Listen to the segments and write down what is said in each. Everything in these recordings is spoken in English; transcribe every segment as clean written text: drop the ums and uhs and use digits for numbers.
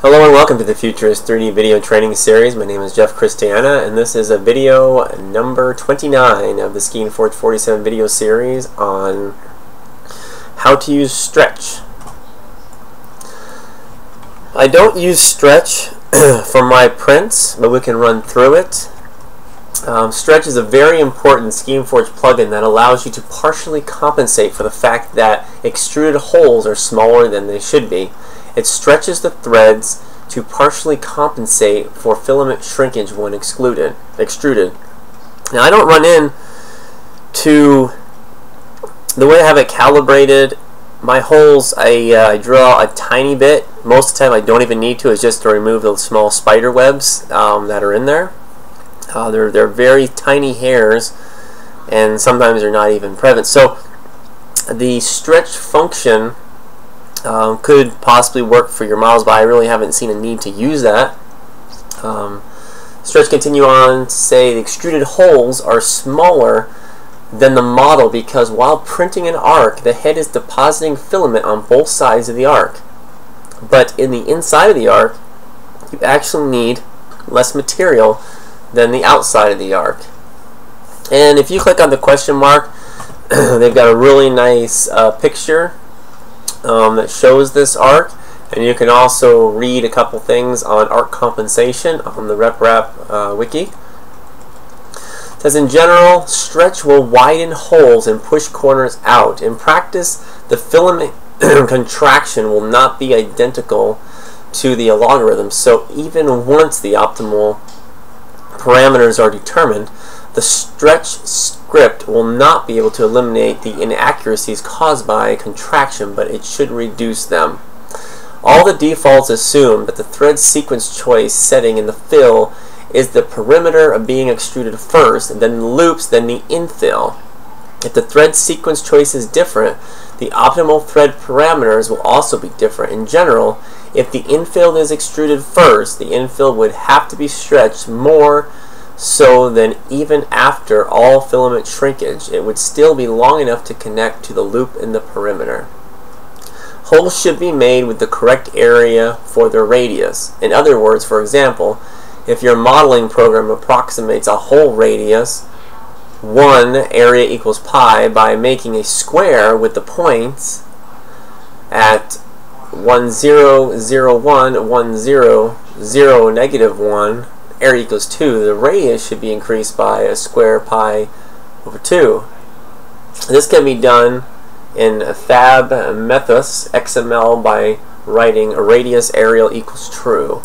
Hello and welcome to the Futurist 3D video training series. My name is Jeff Christiana and this is a video number 29 of the Skeinforge 47 video series on how to use stretch. I don't use stretch for my prints, but we can run through it. Stretch is a very important Skeinforge plugin that allows you to partially compensate for the fact that extruded holes are smaller than they should be. It stretches the threads to partially compensate for filament shrinkage when extruded. Now I don't run into the way I have it calibrated. My holes I drill a tiny bit. Most of the time I don't even need to. It's just to remove the small spider webs that are in there. They're very tiny hairs, and sometimes they're not even present. So the stretch function could possibly work for your models, but I really haven't seen a need to use that. Stretch continue on to say the extruded holes are smaller than the model because while printing an arc, the head is depositing filament on both sides of the arc. But in the inside of the arc, you actually need less material than the outside of the arc. And if you click on the question mark, they've got a really nice picture that shows this arc, and you can also read a couple things on arc compensation on the RepRap wiki. It says, in general, stretch will widen holes and push corners out. In practice, the filament contraction will not be identical to the logarithm, so even once the optimal parameters are determined, the stretch script will not be able to eliminate the inaccuracies caused by contraction, but it should reduce them. All the defaults assume that the thread sequence choice setting in the fill is the perimeter of being extruded first, then the loops, then the infill. If the thread sequence choice is different, the optimal thread parameters will also be different. In general, if the infill is extruded first, the infill would have to be stretched more so then even after all filament shrinkage, it would still be long enough to connect to the loop in the perimeter. Holes should be made with the correct area for their radius. In other words, for example, if your modeling program approximates a hole radius 1 area equals pi by making a square with the points at 1, 0, 0, 1, 1, 0, 0, negative 1, area equals 2, the radius should be increased by a square pi over 2. This can be done in fab methods XML by writing a radius areal equals true.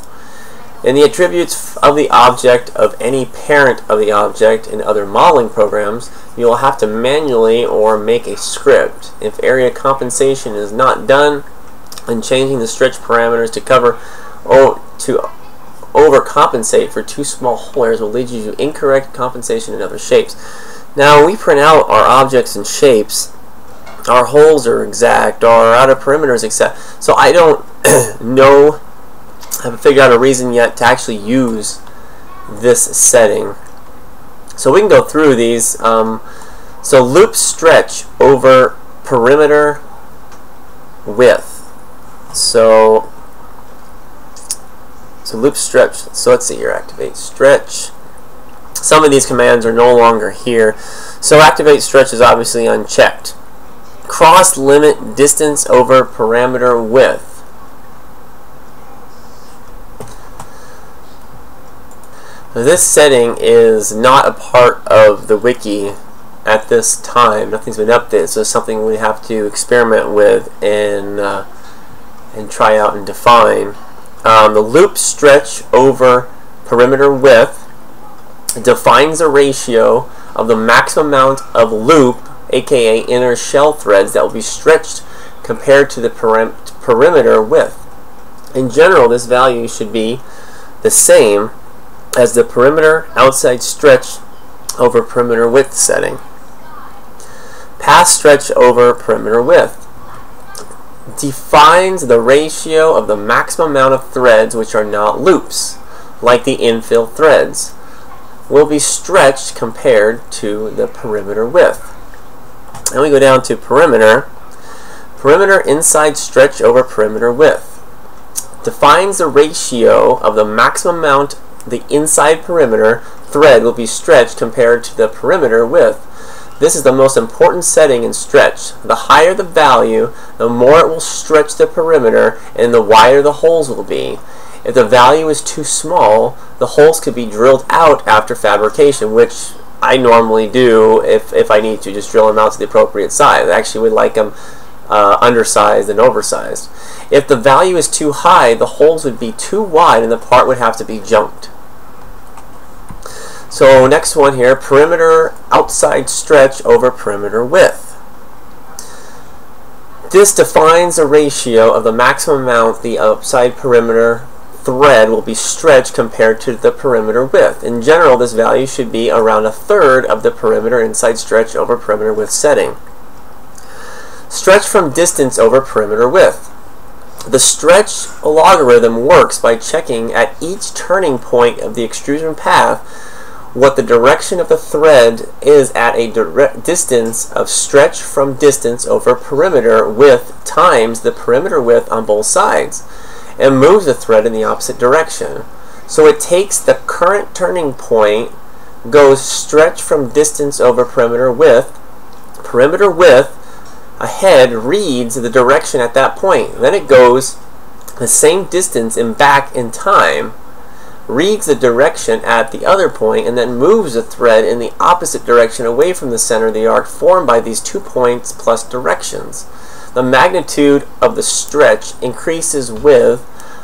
In the attributes of the object of any parent of the object in other modeling programs, you will have to manually or make a script. If area compensation is not done, then changing the stretch parameters to cover or to overcompensate for too small hole areas will lead you to incorrect compensation in other shapes. Now, when we print out our objects and shapes, our holes are exact, our outer perimeter is exact. So I don't haven't figured out a reason yet to actually use this setting. So we can go through these. So loop stretch over perimeter width. So loop stretch. So let's see here. Activate stretch. Some of these commands are no longer here. So activate stretch is obviously unchecked. Cross limit distance over parameter width. This setting is not a part of the wiki at this time. Nothing's been updated, so it's something we have to experiment with and try out and define. The loop stretch over perimeter width defines a ratio of the maximum amount of loop, aka inner shell threads, that will be stretched compared to the perimeter width. In general, this value should be the same as the perimeter outside stretch over perimeter width setting. Pass stretch over perimeter width defines the ratio of the maximum amount of threads which are not loops, like the infill threads, will be stretched compared to the perimeter width. And we go down to perimeter. Perimeter inside stretch over perimeter width. defines the ratio of the maximum amount the inside perimeter thread will be stretched compared to the perimeter width. This is the most important setting in stretch. The higher the value, the more it will stretch the perimeter and the wider the holes will be. If the value is too small, the holes could be drilled out after fabrication, which I normally do if I need to, just drill them out to the appropriate size. I actually would like them undersized and oversized. If the value is too high, the holes would be too wide and the part would have to be junked. So next one here, perimeter outside stretch over perimeter width. This defines a ratio of the maximum amount the outside perimeter thread will be stretched compared to the perimeter width. In general, this value should be around 1/3 of the perimeter inside stretch over perimeter width setting. Stretch from distance over perimeter width. The stretch logarithm works by checking at each turning point of the extrusion path what the direction of the thread is at a distance of stretch from distance over perimeter width times the perimeter width on both sides, and moves the thread in the opposite direction. So it takes the current turning point, goes stretch from distance over perimeter width ahead reads the direction at that point. Then it goes the same distance and back in time, reads the direction at the other point, and then moves the thread in the opposite direction away from the center of the arc formed by these 2 points plus directions. The magnitude of the stretch increases with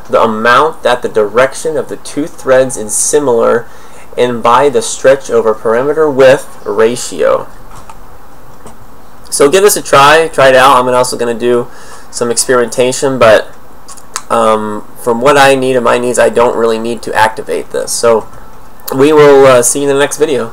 the amount that the direction of the two threads is similar and by the stretch over perimeter width ratio. So give this a try it out. I'm also going to do some experimentation, but from what I need and my needs, I don't really need to activate this. So we will see you in the next video.